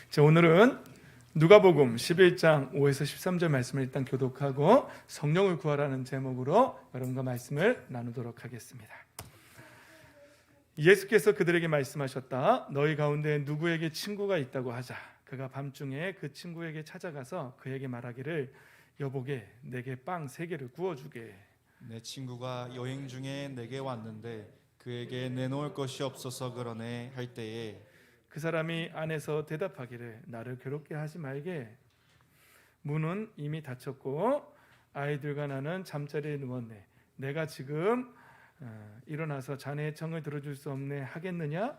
자, 오늘은 누가복음 11장 5에서 13절 말씀을 일단 교독하고 성령을 구하라는 제목으로 여러분과 말씀을 나누도록 하겠습니다. 예수께서 그들에게 말씀하셨다. 너희 가운데 누구에게 친구가 있다고 하자. 그가 밤중에 그 친구에게 찾아가서 그에게 말하기를 여보게 내게 빵 3개를 구워주게. 내 친구가 여행 중에 내게 왔는데 그에게 내놓을 것이 없어서 그러네 할 때에 그 사람이 안에서 대답하기를 나를 괴롭게 하지 말게. 문은 이미 닫혔고 아이들과 나는 잠자리에 누웠네. 내가 지금 일어나서 자네의 청을 들어줄 수 없네 하겠느냐?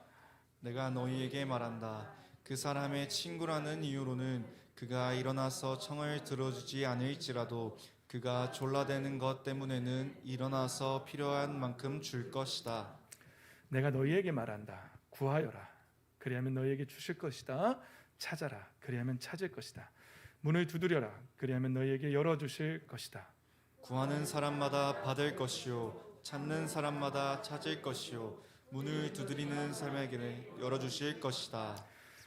내가 너희에게 말한다. 그 사람의 친구라는 이유로는 그가 일어나서 청을 들어주지 않을지라도 그가 졸라대는 것 때문에는 일어나서 필요한 만큼 줄 것이다. 내가 너희에게 말한다. 구하여라. 그리하면 너희에게 주실 것이다. 찾아라. 그리하면 찾을 것이다. 문을 두드려라. 그리하면 너희에게 열어주실 것이다. 구하는 사람마다 받을 것이요 찾는 사람마다 찾을 것이요 문을 두드리는 사람에게 열어주실 것이다.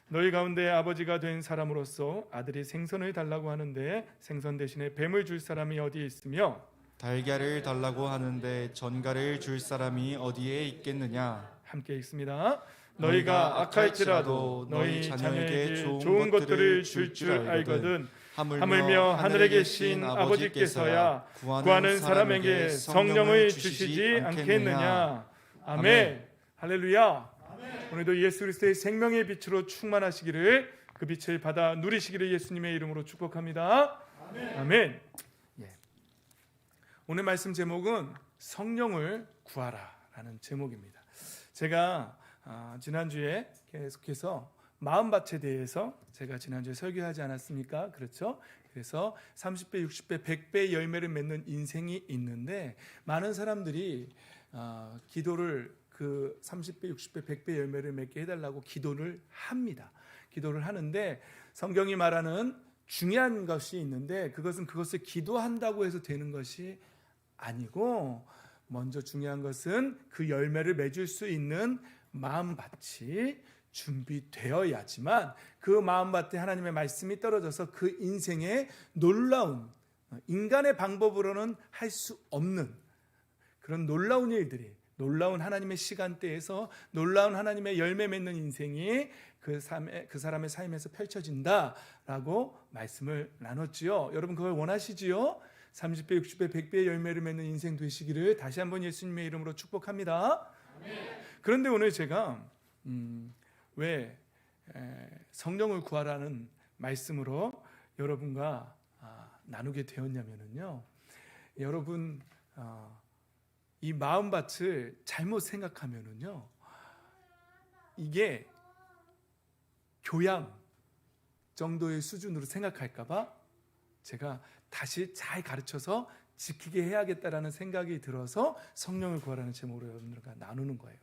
너희 가운데 아버지가 된 사람으로서 아들이 생선을 달라고 하는데 생선 대신에 뱀을 줄 사람이 어디에 있으며 달걀을 달라고 하는데 전갈을 줄 사람이 어디에 있겠느냐. 함께 읽습니다. 너희가 악할지라도 너희 자녀에게 좋은 것들을 줄 알거든 하물며 하늘에 계신 아버지께서야 구하는 사람에게 성령을 주시지 않겠느냐. 아멘. 할렐루야. 오늘도 예수 그리스도의 생명의 빛으로 충만하시기를, 그 빛을 받아 누리시기를 예수님의 이름으로 축복합니다. 아멘. 예. 오늘 말씀 제목은 성령을 구하라라는 제목입니다. 제가 지난주에 계속해서 마음밭에 대해서 제가 지난주에 설교하지 않았습니까? 그렇죠? 그래서 30배, 60배, 100배의 열매를 맺는 인생이 있는데 많은 사람들이 기도를 그 30배, 60배, 100배 열매를 맺게 해달라고 기도를 합니다. 기도를 하는데 성경이 말하는 중요한 것이 있는데 그것을 기도한다고 해서 되는 것이 아니고 먼저 중요한 것은 그 열매를 맺을 수 있는 마음밭이 준비되어야지만 그 마음밭에 하나님의 말씀이 떨어져서 그 인생의 놀라운, 인간의 방법으로는 할 수 없는 그런 놀라운 일들이, 놀라운 하나님의 시간대에서 놀라운 하나님의 열매 맺는 인생이 그 사람의 삶에서 펼쳐진다라고 말씀을 나눴지요. 여러분 그걸 원하시지요? 30배, 60배, 100배의 열매를 맺는 인생 되시기를 다시 한번 예수님의 이름으로 축복합니다. 그런데 오늘 제가 왜 성령을 구하라는 말씀으로 여러분과 나누게 되었냐면요, 여러분 이 마음밭을 잘못 생각하면요 이게 교양 정도의 수준으로 생각할까봐 제가 다시 잘 가르쳐서 지키게 해야겠다라는 생각이 들어서 성령을 구하라는 제목으로 여러분들과 나누는 거예요.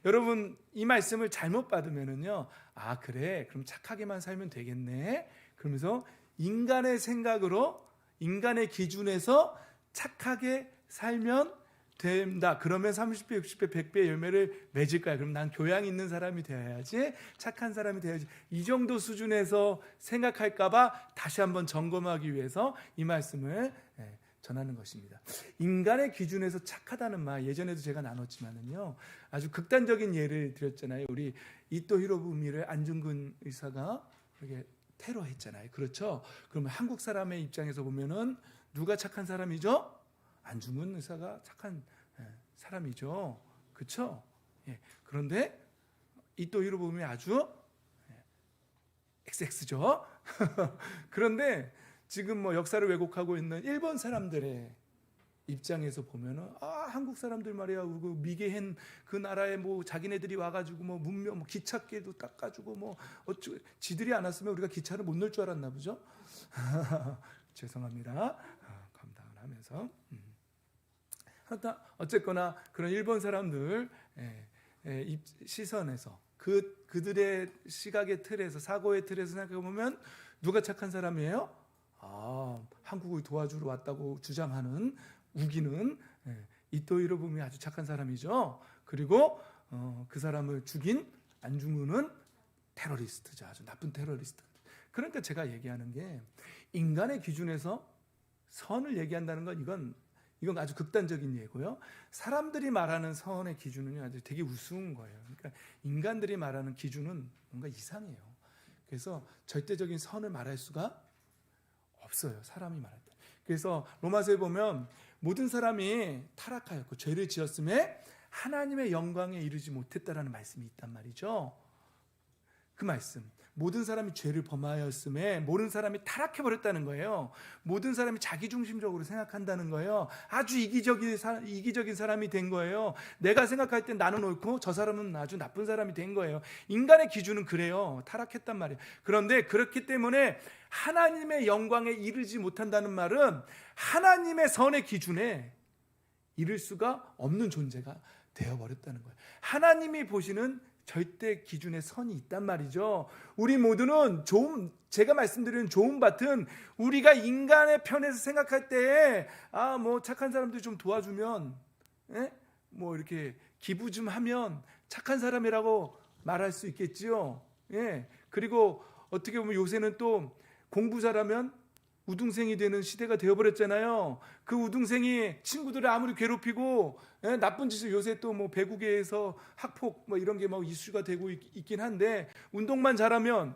여러분 이 말씀을 잘못 받으면요, 아 그래 그럼 착하게만 살면 되겠네 그러면서 인간의 생각으로, 인간의 기준에서 착하게 살면 된다. 그러면 30배, 60배, 100배의 열매를 맺을 거야. 그럼 난 교양 있는 사람이 되어야지, 착한 사람이 되어야지. 이 정도 수준에서 생각할까 봐 다시 한번 점검하기 위해서 이 말씀을 전하는 것입니다. 인간의 기준에서 착하다는 말 예전에도 제가 나눴지만은요, 아주 극단적인 예를 드렸잖아요. 우리 이토 히로부미를 안중근 의사가 이렇게 테러했잖아요. 그렇죠? 그러면 한국 사람의 입장에서 보면은 누가 착한 사람이죠? 안중근 의사가 착한 사람이죠. 그렇죠? 예. 그런데 이토 히로부미 아주 XX죠. 그런데 지금 뭐 역사를 왜곡하고 있는 일본 사람들의 입장에서 보면은 한국 사람들 말이야 그 미개한 그 나라에 뭐 자기네들이 와가지고 뭐 문명 뭐 기찻길도 닦아주고 뭐 어쩌 지들이 안 왔으면 우리가 기차를 못 넣을 줄 알았나 보죠. 죄송합니다. 감당을 하면서 어쨌거나 그런 일본 사람들 시선에서 그들의 시각의 틀에서, 사고의 틀에서 생각해 보면 누가 착한 사람이에요? 한국을 도와주러 왔다고 주장하는 우기는 이토 히로부미 아주 착한 사람이죠. 그리고 그 사람을 죽인 안중근은 테러리스트죠. 아주 나쁜 테러리스트. 그러니까 제가 얘기하는 게 인간의 기준에서 선을 얘기한다는 건 이건 아주 극단적인 예고요. 사람들이 말하는 선의 기준은 아주 되게 우스운 거예요. 그러니까 인간들이 말하는 기준은 뭔가 이상해요. 그래서 절대적인 선을 말할 수가 없어요. 사람이 말할 때. 그래서 로마서에 보면 모든 사람이 타락하였고 죄를 지었음에 하나님의 영광에 이르지 못했다라는 말씀이 있단 말이죠. 그 말씀. 모든 사람이 죄를 범하였음에 모든 사람이 타락해버렸다는 거예요. 모든 사람이 자기중심적으로 생각한다는 거예요. 아주 이기적인 사람이 된 거예요. 내가 생각할 땐 나는 옳고 저 사람은 아주 나쁜 사람이 된 거예요. 인간의 기준은 그래요. 타락했단 말이에요. 그런데 그렇기 때문에 하나님의 영광에 이르지 못한다는 말은 하나님의 선의 기준에 이를 수가 없는 존재가 되어버렸다는 거예요. 하나님이 보시는 절대 기준의 선이 있단 말이죠. 우리 모두는 제가 말씀드리는 좋은 밭은 우리가 인간의 편에서 생각할 때 뭐 착한 사람들 좀 도와주면 뭐 이렇게 기부 좀 하면 착한 사람이라고 말할 수 있겠지요. 그리고 어떻게 보면 요새는 또 공부 잘하면 우등생이 되는 시대가 되어버렸잖아요. 그 우등생이 친구들을 아무리 괴롭히고 나쁜 짓을 요새 또 뭐 배구계에서 학폭 뭐 이런 게 막 이슈가 되고 있긴 한데 운동만 잘하면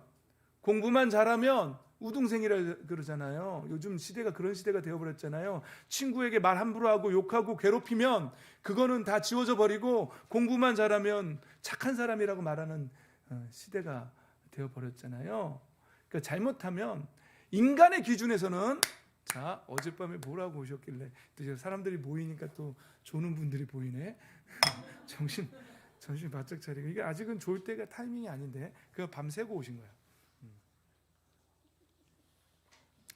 공부만 잘하면 우등생이라 그러잖아요. 요즘 시대가 그런 시대가 되어버렸잖아요. 친구에게 말 함부로 하고 욕하고 괴롭히면 그거는 다 지워져 버리고 공부만 잘하면 착한 사람이라고 말하는 시대가 되어버렸잖아요. 그러니까 잘못하면 인간의 기준에서는 자 어젯밤에 뭐라고 오셨길래 또 사람들이 모이니까 또 조는 분들이 보이네. 정신 바짝 차리고 이게 아직은 졸 때가 타이밍이 아닌데 그거 밤새고 오신 거야.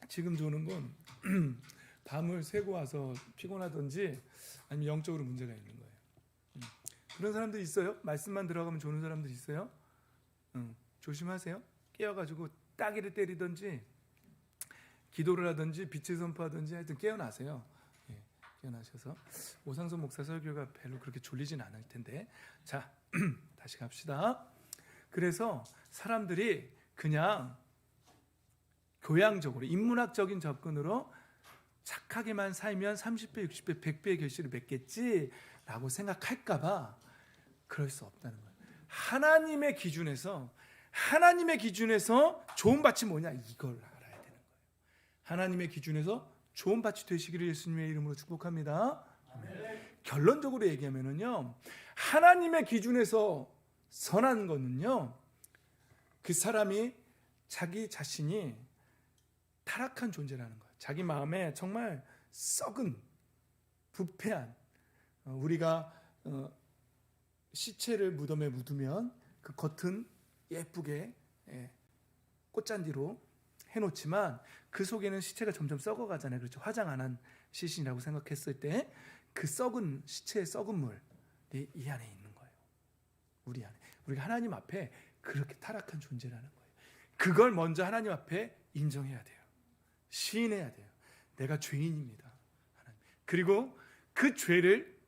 지금 조는 건 밤을 새고 와서 피곤하든지 아니면 영적으로 문제가 있는 거예요. 그런 사람들 있어요? 말씀만 들어가면 조는 사람들 있어요? 조심하세요. 깨어가지고 따귀를 때리든지 기도를 하든지 빛을 선포하든지 하여튼 깨어나세요. 깨어나셔서 오상선 목사 설교가 별로 그렇게 졸리진 않을 텐데 자 다시 갑시다. 그래서 사람들이 그냥 교양적으로 인문학적인 접근으로 착하게만 살면 30배, 60배, 100배의 결실을 맺겠지라고 생각할까 봐 그럴 수 없다는 거예요. 하나님의 기준에서 좋은 밭이 뭐냐 이걸 알아야 되는 거예요. 하나님의 기준에서 좋은 밭이 되시기를 예수님의 이름으로 축복합니다. 결론적으로 얘기하면요, 하나님의 기준에서 선한 거는요, 그 사람이 자기 자신이 타락한 존재라는 거예요. 자기 마음에 정말 썩은 부패한 우리가 시체를 무덤에 묻으면 그 겉은 예쁘게 꽃잔디로 해놓지만 그 속에는 시체가 점점 썩어가잖아요. 그렇죠? 화장 안 한 시신이라고 생각했을 때 그 썩은 시체의 썩은 물이 이 안에 있는 거예요. 우리 안에. 우리가 하나님 앞에 그렇게 타락한 존재라는 거예요. 그걸 먼저 하나님 앞에 인정해야 돼요. 시인해야 돼요. 내가 죄인입니다. 하나님. 그리고 그 죄를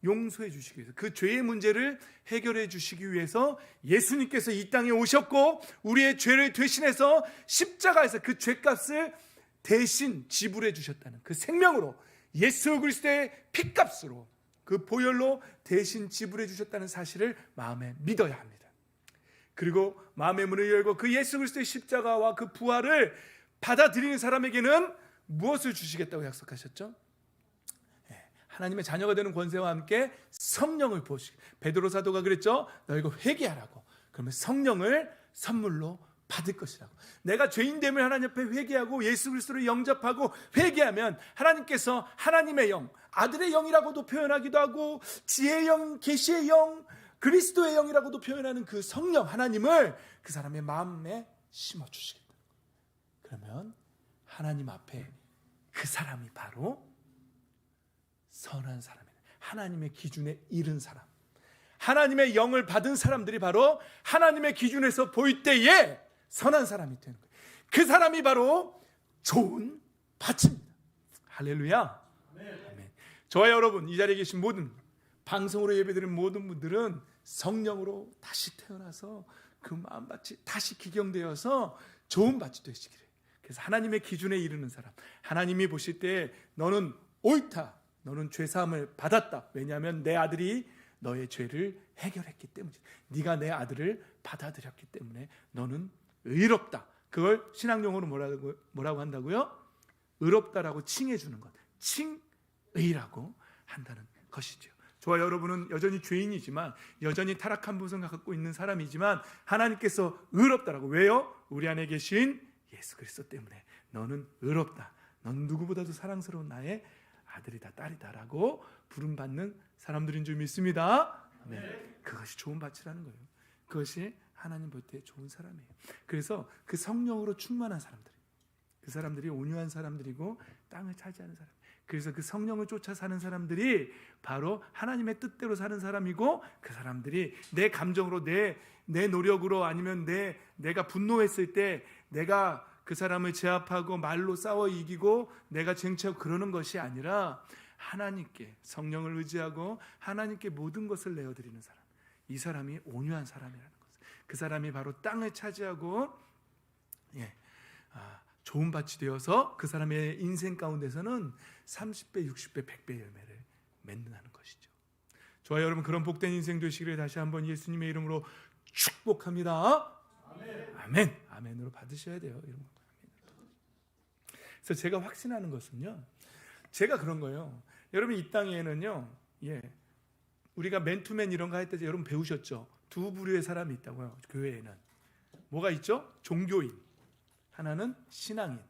용서해 주시기 위해서, 그 죄의 문제를 해결해 주시기 위해서 예수님께서 이 땅에 오셨고 우리의 죄를 대신해서 십자가에서 그 죄값을 대신 지불해 주셨다는 그 생명으로, 예수 그리스도의 피값으로, 그 보혈로 대신 지불해 주셨다는 사실을 마음에 믿어야 합니다. 그리고 마음의 문을 열고 그 예수 그리스도의 십자가와 그 부활을 받아들이는 사람에게는 무엇을 주시겠다고 약속하셨죠? 하나님의 자녀가 되는 권세와 함께 성령을 부으시고, 베드로 사도가 그랬죠. 너희가 회개하라고. 그러면 성령을 선물로 받을 것이라고. 내가 죄인됨을 하나님 앞에 회개하고 예수 그리스도를 영접하고 회개하면 하나님께서 하나님의 영, 아들의 영이라고도 표현하기도 하고 지혜의 영, 계시의 영, 그리스도의 영이라고도 표현하는 그 성령 하나님을 그 사람의 마음에 심어주시겠다. 그러면 하나님 앞에 그 사람이 바로 선한 사람이에요. 하나님의 기준에 이른 사람, 하나님의 영을 받은 사람들이 바로 하나님의 기준에서 볼 때에 선한 사람이 되는 거예요. 그 사람이 바로 좋은 밭입니다. 할렐루야. 아멘. 저와 여러분, 이 자리에 계신 모든 방송으로 예배드리는 모든 분들은 성령으로 다시 태어나서 그 마음밭이 다시 기경되어서 좋은 밭이 되시기를. 그래서 하나님의 기준에 이르는 사람, 하나님이 보실 때 너는 옳다, 너는 죄사함을 받았다. 왜냐하면 내 아들이 너의 죄를 해결했기 때문이지. 네가 내 아들을 받아들였기 때문에 너는 의롭다. 그걸 신학용어로 뭐라고 한다고요? 의롭다라고 칭해 주는 것, 칭의라고 한다는 것이죠. 저와 여러분은 여전히 죄인이지만, 여전히 타락한 모습을 갖고 있는 사람이지만 하나님께서 의롭다라고. 왜요? 우리 안에 계신 예수 그리스도 때문에 너는 의롭다, 넌 누구보다도 사랑스러운 나의 아들이다, 딸이다라고 부름받는 사람들인 줄 믿습니다. 네. 그것이 좋은 밭이라는 거예요. 그것이 하나님 볼 때 좋은 사람이에요. 그래서 그 성령으로 충만한 사람들, 그 사람들이 온유한 사람들이고 땅을 차지하는 사람, 그래서 그 성령을 쫓아 사는 사람들이 바로 하나님의 뜻대로 사는 사람이고, 그 사람들이 내 감정으로, 내 노력으로, 아니면 내가 분노했을 때 내가 그 사람을 제압하고 말로 싸워 이기고 내가 쟁취하고 그러는 것이 아니라 하나님께 성령을 의지하고 하나님께 모든 것을 내어드리는 사람, 이 사람이 온유한 사람이라는 것. 그 사람이 바로 땅을 차지하고 좋은 밭이 되어서 그 사람의 인생 가운데서는 30배, 60배, 100배 열매를 맺는다는 것이죠. 저와 여러분, 그런 복된 인생 되시기를 다시 한번 예수님의 이름으로 축복합니다. 아멘. 아멘. 아멘으로 받으셔야 돼요. 그래서 제가 확신하는 것은요, 제가 그런 거예요. 여러분, 이 땅에는요, 우리가 맨투맨 이런 거 할 때 여러분 배우셨죠? 두 부류의 사람이 있다고요. 교회에는 뭐가 있죠? 종교인, 하나는 신앙인.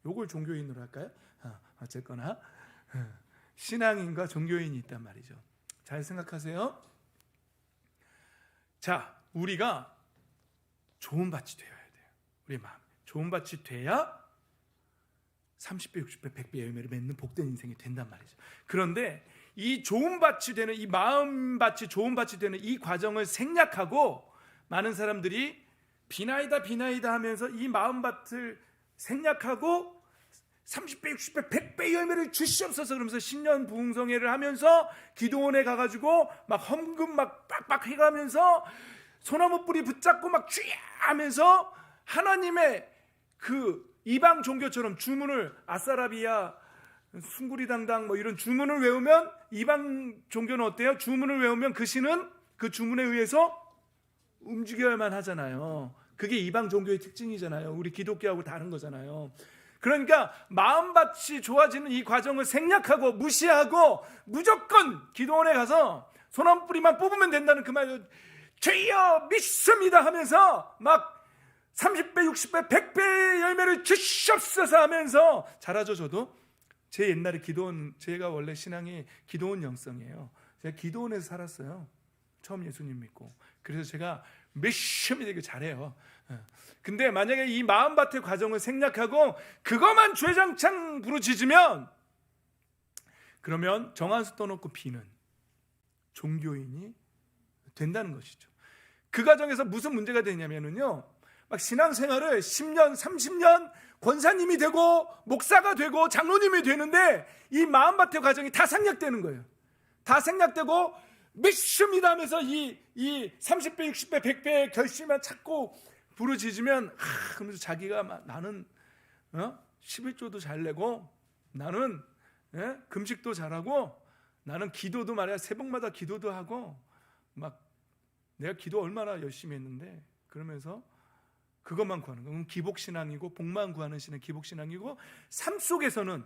요걸 종교인으로 할까요? 어쨌거나 신앙인과 종교인이 있단 말이죠. 잘 생각하세요. 자, 우리가 좋은 밭이 되어야 돼요. 우리 마음 좋은 밭이 돼야 30배, 60배, 100배 열매를 맺는 복된 인생이 된단 말이죠. 그런데 이 좋은 밭이 되는, 이 마음밭이 좋은 밭이 되는 이 과정을 생략하고 많은 사람들이 비나이다 하면서 이 마음밭을 생략하고 30배, 60배, 100배 열매를 주시옵소서 그러면서 신년 부흥성회를 하면서 기도원에 가가지고 막 헌금 막 빡빡 해가면서 소나무 뿌리 붙잡고 막 쥐야 하면서 하나님의 그 이방 종교처럼 주문을 아싸라비아, 숭구리당당 뭐 이런 주문을 외우면, 이방 종교는 어때요? 주문을 외우면 그 신은 그 주문에 의해서 움직여야만 하잖아요. 그게 이방 종교의 특징이잖아요. 우리 기독교하고 다른 거잖아요. 그러니까 마음밭이 좋아지는 이 과정을 생략하고 무시하고 무조건 기도원에 가서 소나무 뿌리만 뽑으면 된다는 그 말이에요. 주여 믿습니다 하면서 막 30배, 60배, 100배 열매를 주시옵소서 하면서 잘하죠. 저도 제 옛날에 기도원, 제가 원래 신앙이 기도원 영성이에요. 제가 기도원에서 살았어요. 처음 예수님 믿고. 그래서 제가 열심히 되게 잘해요. 근데 만약에 이 마음밭의 과정을 생략하고 그것만 주장창 부르짖으면, 그러면 정한수 떠놓고 비는 종교인이 된다는 것이죠. 그 과정에서 무슨 문제가 되냐면요, 막 신앙생활을 10년, 30년 권사님이 되고 목사가 되고 장로님이 되는데 이 마음밭의 과정이 다 생략되는 거예요. 다 생략되고 믿습니다 하면서 이 30배, 60배, 100배의 결심만 찾고 부르짖으면 그러면서 자기가 막 나는 11조도 잘 내고 나는 금식도 잘하고 나는 기도도 말이야 새벽마다 기도도 하고 막 내가 기도 얼마나 열심히 했는데, 그러면서 그것만 구하는 거예요. 기복신앙이고 복만 구하는 신은 기복신앙이고, 삶 속에서는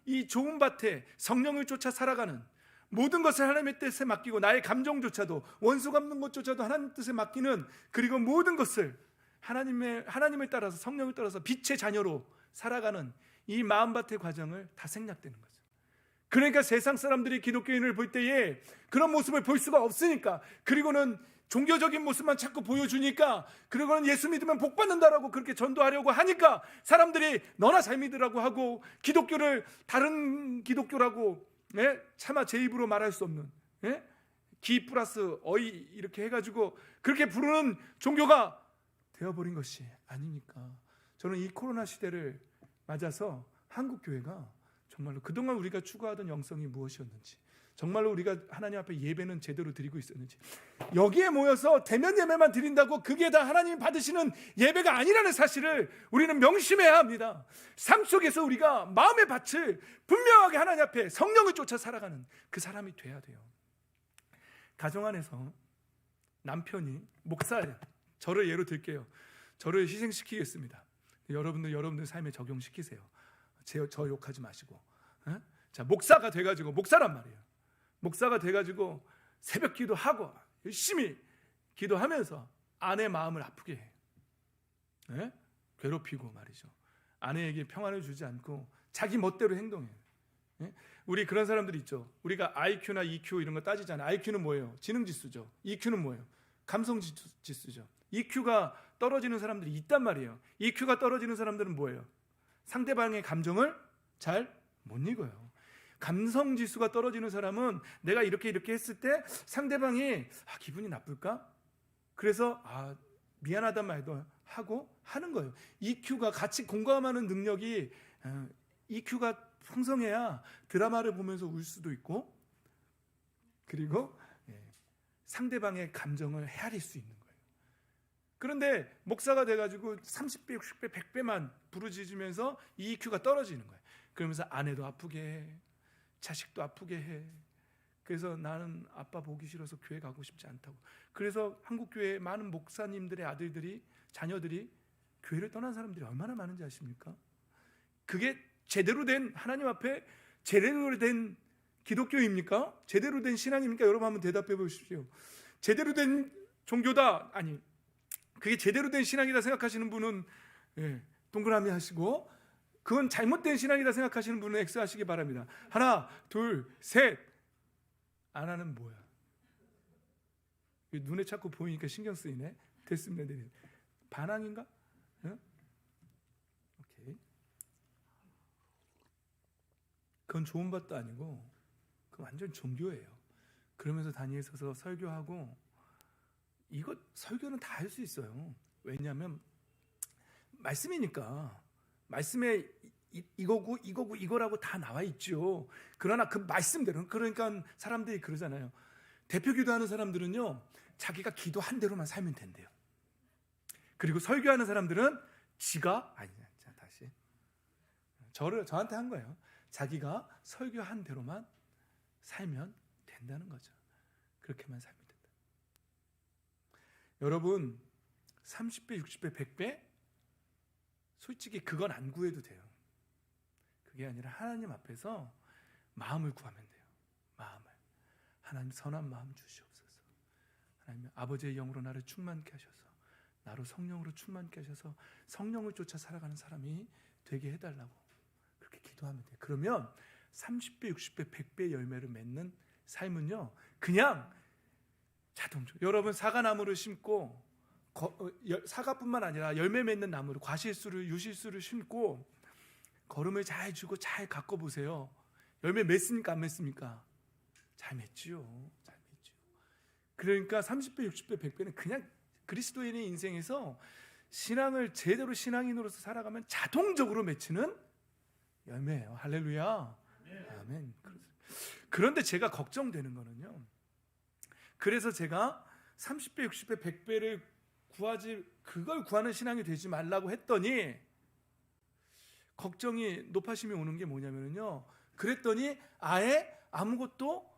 이 좋은 밭에 성령을 쫓아 살아가는 모든 것을 하나님의 뜻에 맡기고 나의 감정조차도, 원수 갚는 것조차도 하나님 뜻에 맡기는, 그리고 모든 것을 하나님을 따라서, 성령을 따라서 빛의 자녀로 살아가는 이 마음밭의 과정을 다 생략되는 거죠. 그러니까 세상 사람들이 기독교인을 볼 때에 그런 모습을 볼 수가 없으니까, 그리고는 종교적인 모습만 자꾸 보여주니까, 그리고는 예수 믿으면 복 받는다라고 그렇게 전도하려고 하니까 사람들이 너나 잘 믿으라고 하고, 기독교를 다른 기독교라고 차마 제 입으로 말할 수 없는 기 플러스 어이 이렇게 해가지고 그렇게 부르는 종교가 되어버린 것이 아닙니까? 저는 이 코로나 시대를 맞아서 한국 교회가 정말로 그동안 우리가 추구하던 영성이 무엇이었는지, 정말로 우리가 하나님 앞에 예배는 제대로 드리고 있었는지, 여기에 모여서 대면 예배만 드린다고 그게 다 하나님이 받으시는 예배가 아니라는 사실을 우리는 명심해야 합니다. 삶 속에서 우리가 마음의 밭을 분명하게 하나님 앞에 성령을 쫓아 살아가는 그 사람이 돼야 돼요. 가정 안에서 남편이 목사예요. 저를 예로 들게요. 저를 희생시키겠습니다. 여러분들 삶에 적용시키세요. 저 욕하지 마시고. 자, 목사가 돼가지고, 목사란 말이에요. 목사가 돼가지고 새벽 기도하고 열심히 기도하면서 아내 마음을 아프게 해. 괴롭히고 말이죠. 아내에게 평안을 주지 않고 자기 멋대로 행동해요. 우리 그런 사람들이 있죠. 우리가 IQ나 EQ 이런 거 따지잖아요. IQ는 뭐예요? 지능지수죠. EQ는 뭐예요? 감성지수죠. EQ가 떨어지는 사람들이 있단 말이에요. EQ가 떨어지는 사람들은 뭐예요? 상대방의 감정을 잘 못 읽어요. 감성지수가 떨어지는 사람은 내가 이렇게 했을 때 상대방이 기분이 나쁠까? 그래서 미안하단 말도 하고 하는 거예요. EQ가 같이 공감하는 능력이 EQ가 풍성해야 드라마를 보면서 울 수도 있고, 그리고 상대방의 감정을 헤아릴 수 있는 거예요. 그런데 목사가 돼가지고 30배, 60배, 100배만 부르짖으면서 EQ가 떨어지는 거예요. 그러면서 아내도 아프게 해, 자식도 아프게 해. 그래서 나는 아빠 보기 싫어서 교회 가고 싶지 않다고. 그래서 한국교회 많은 목사님들의 아들들이, 자녀들이 교회를 떠난 사람들이 얼마나 많은지 아십니까? 그게 제대로 된, 하나님 앞에 제대로 된 기독교입니까? 제대로 된 신앙입니까? 여러분 한번 대답해 보십시오. 제대로 된 종교다, 아니 그게 제대로 된 신앙이다 생각하시는 분은 동그라미 하시고, 그건 잘못된 신앙이다 생각하시는 분은 X 하시기 바랍니다. 하나, 둘, 셋. 안 하는 뭐야? 눈에 자꾸 보이니까 신경 쓰이네. 됐습니다. 네. 반항인가? 응? 오케이. 그건 좋은 것도 아니고, 그건 완전 종교예요. 그러면서 단위에 서서 설교하고, 이거 설교는 다 할 수 있어요. 왜냐하면 말씀이니까. 말씀에 이거라고 다 나와 있죠. 그러나 그 말씀대로, 그러니까 사람들이 그러잖아요. 대표 기도하는 사람들은요, 자기가 기도한 대로만 살면 된대요. 그리고 설교하는 사람들은 다시 저한테 한 거예요. 자기가 설교한 대로만 살면 된다는 거죠. 그렇게만 살면 된다. 여러분 30배, 60배, 100배? 솔직히 그건 안 구해도 돼요. 그게 아니라 하나님 앞에서 마음을 구하면 돼요. 마음을. 하나님 선한 마음 주시옵소서. 하나님 아버지의 영으로 나를 충만케 하셔서, 나로 성령으로 충만케 하셔서 성령을 쫓아 살아가는 사람이 되게 해달라고 그렇게 기도하면 돼요. 그러면 30배, 60배, 100배 열매를 맺는 삶은요, 그냥 자동적으로. 여러분 사과나무를 심고, 사과뿐만 아니라 열매 맺는 나무를, 과실수를, 유실수를 심고 걸음을 잘 주고 잘 가꿔 보세요. 열매 맺습니까? 안 맺습니까? 잘 맺지요. 잘 맺죠. 그러니까 30배, 60배, 100배는 그냥 그리스도인의 인생에서 신앙을 제대로 신앙인으로서 살아가면 자동적으로 맺히는 열매예요. 할렐루야. 아멘. 그런데 제가 걱정되는 거는요, 그래서 제가 30배, 60배, 100배를 그걸 구하는 신앙이 되지 말라고 했더니 걱정이, 높아심이 오는 게 뭐냐면요, 그랬더니 아예 아무것도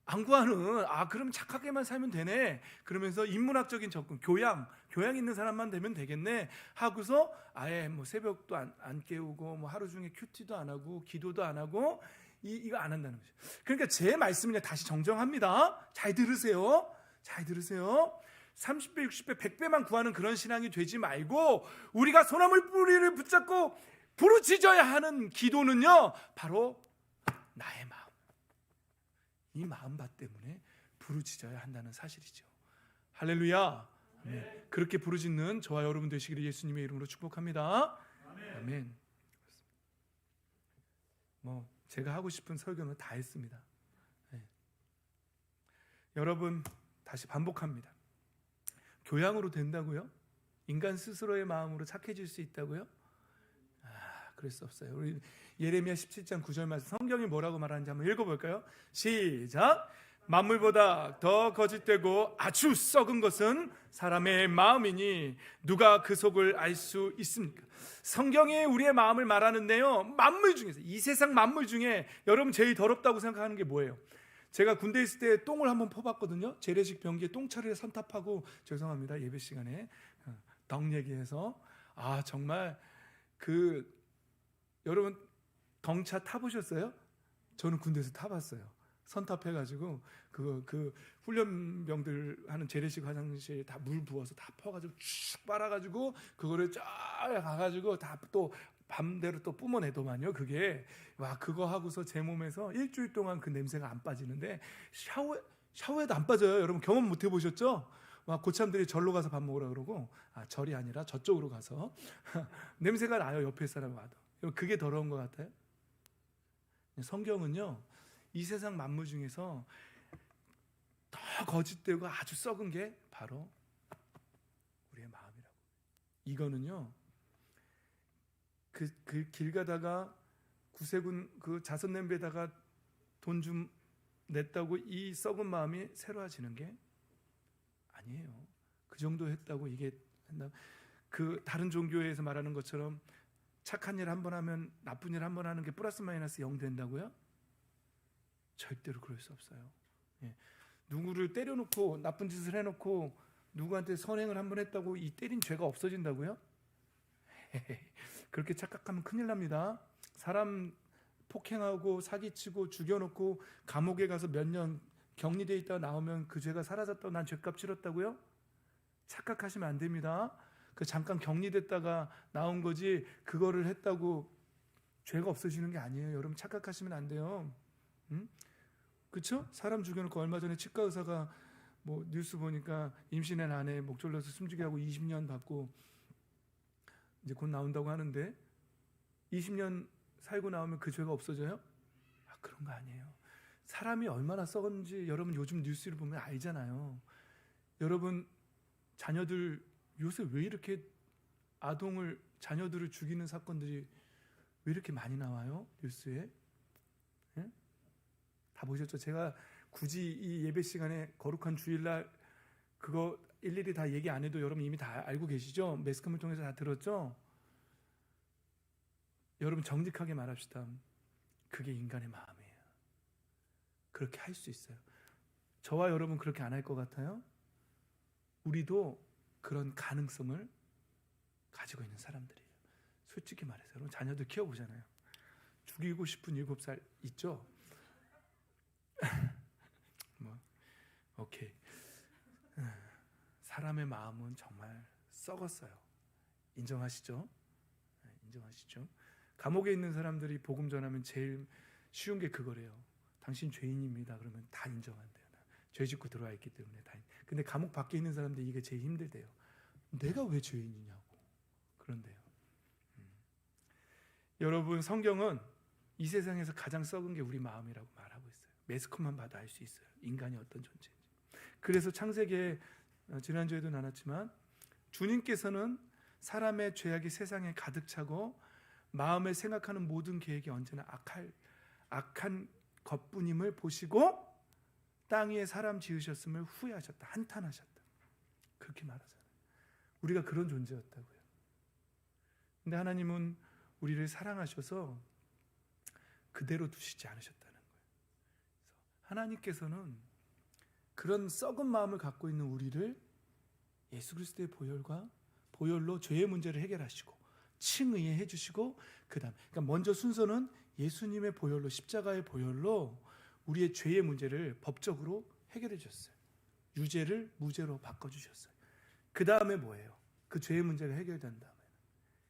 안 구하는, 그럼 착하게만 살면 되네, 그러면서 인문학적인 접근, 교양 있는 사람만 되면 되겠네 하고서 아예 뭐 새벽도 안 깨우고, 뭐 하루 중에 큐티도 안 하고, 기도도 안 하고, 이거 안 한다는 거죠. 그러니까 제 말씀을 다시 정정합니다. 잘 들으세요. 30배, 60배, 100배만 구하는 그런 신앙이 되지 말고, 우리가 소나물 뿌리를 붙잡고 부르짖어야 하는 기도는요, 바로 나의 마음, 이 마음밭 때문에 부르짖어야 한다는 사실이죠. 할렐루야. 네. 그렇게 부르짖는 저와 여러분 되시기를 예수님의 이름으로 축복합니다. 아멘. 제가 하고 싶은 설교는 다 했습니다. 네. 여러분 다시 반복합니다. 교양으로 된다고요? 인간 스스로의 마음으로 착해질 수 있다고요? 그럴 수 없어요. 우리 예레미야 17장 9절 말씀 성경이 뭐라고 말하는지 한번 읽어볼까요? 시작. 만물보다 더 거짓되고 아주 썩은 것은 사람의 마음이니 누가 그 속을 알 수 있습니까? 성경이 우리의 마음을 말하는데요, 만물 중에서, 이 세상 만물 중에 여러분 제일 더럽다고 생각하는 게 뭐예요? 제가 군대에 있을 때 똥을 한번 퍼봤거든요. 재래식 변기에 똥차를 선탑하고, 죄송합니다, 예배 시간에 덕 얘기해서. 정말 여러분 덩차 타보셨어요? 저는 군대에서 타봤어요. 선탑해가지고 그 훈련병들 하는 재래식 화장실 다 물 부어서 다 퍼가지고 쭉 빨아가지고 그거를 쫙 가가지고 다 또 밤대로 또 뿜어내더만요. 그게 그거 하고서 제 몸에서 일주일 동안 그 냄새가 안 빠지는데 샤워해도 안 빠져요. 여러분 경험 못 해보셨죠? 고참들이 절로 가서 밥 먹으라 그러고, 절이 아니라 저쪽으로 가서 냄새가 나요. 옆에 사람 와도. 그게 더러운 것 같아요. 성경은요, 이 세상 만물 중에서 더 거짓되고 아주 썩은 게 바로 우리의 마음이라고. 이거는요, 그 길 가다가 구세군 그 자선 냄비에다가 돈 좀 냈다고 이 썩은 마음이 새로워지는 게 아니에요. 그 정도 했다고 이게 한다. 그 다른 종교에서 말하는 것처럼 착한 일 한 번 하면 나쁜 일 한 번 하는 게 플러스 마이너스 0 된다고요? 절대로 그럴 수 없어요. 누구를 때려놓고 나쁜 짓을 해놓고 누구한테 선행을 한 번 했다고 이 때린 죄가 없어진다고요? 그렇게 착각하면 큰일 납니다. 사람 폭행하고 사기치고 죽여놓고 감옥에 가서 몇 년 격리돼 있다가 나오면 그 죄가 사라졌다고 난 죄값 치렀다고요? 착각하시면 안 됩니다. 그 잠깐 격리됐다가 나온 거지 그거를 했다고 죄가 없어지는 게 아니에요. 여러분 착각하시면 안 돼요. 그렇죠? 사람 죽여놓고 얼마 전에 치과 의사가 뉴스 보니까 임신한 아내 목 졸라서 숨지게 하고 20년 받고 이제 곧 나온다고 하는데 20년 살고 나오면 그 죄가 없어져요? 그런 거 아니에요. 사람이 얼마나 썩었는지 여러분 요즘 뉴스를 보면 알잖아요. 여러분 자녀들 요새 왜 이렇게 자녀들을 죽이는 사건들이 왜 이렇게 많이 나와요? 뉴스에? 다 보셨죠? 제가 굳이 이 예배 시간에 거룩한 주일날 그거 일일이 다 얘기 안 해도 여러분 이미 다 알고 계시죠? 매스컴을 통해서 다 들었죠? 여러분 정직하게 말합시다. 그게 인간의 마음이에요. 그렇게 할 수 있어요. 저와 여러분 그렇게 안 할 것 같아요? 우리도 그런 가능성을 가지고 있는 사람들이에요. 솔직히 말해서 여러분 자녀들 키워보잖아요. 죽이고 싶은 7살 있죠? 오케이. 사람의 마음은 정말 썩었어요. 인정하시죠? 인정하시죠? 감옥에 있는 사람들이 복음 전하면 제일 쉬운 게 그거래요. 당신 죄인입니다. 그러면 다 인정한대요. 죄 짓고 들어와 있기 때문에 다. 근데 감옥 밖에 있는 사람들이 이게 제일 힘들대요. 내가 왜 죄인이냐고. 그런데요. 여러분 성경은 이 세상에서 가장 썩은 게 우리 마음이라고 말하고 있어요. 매스컴만 봐도 알 수 있어요. 인간이 어떤 존재인지. 그래서 창세기에 지난주에도 나눴지만 주님께서는 사람의 죄악이 세상에 가득 차고 마음에 생각하는 모든 계획이 언제나 악한 것뿐임을 보시고 땅 위에 사람 지으셨음을 후회하셨다. 한탄하셨다. 그렇게 말하잖아요. 우리가 그런 존재였다고요. 근데 하나님은 우리를 사랑하셔서 그대로 두시지 않으셨다는 거예요. 그래서 하나님께서는 그런 썩은 마음을 갖고 있는 우리를 예수 그리스도의 보혈로 죄의 문제를 해결하시고 칭의해 해주시고 그러니까 먼저 순서는 예수님의 보혈로 십자가의 보혈로 우리의 죄의 문제를 법적으로 해결해 주셨어요. 유죄를 무죄로 바꿔주셨어요. 그 다음에 뭐예요? 그 죄의 문제가 해결된 다음에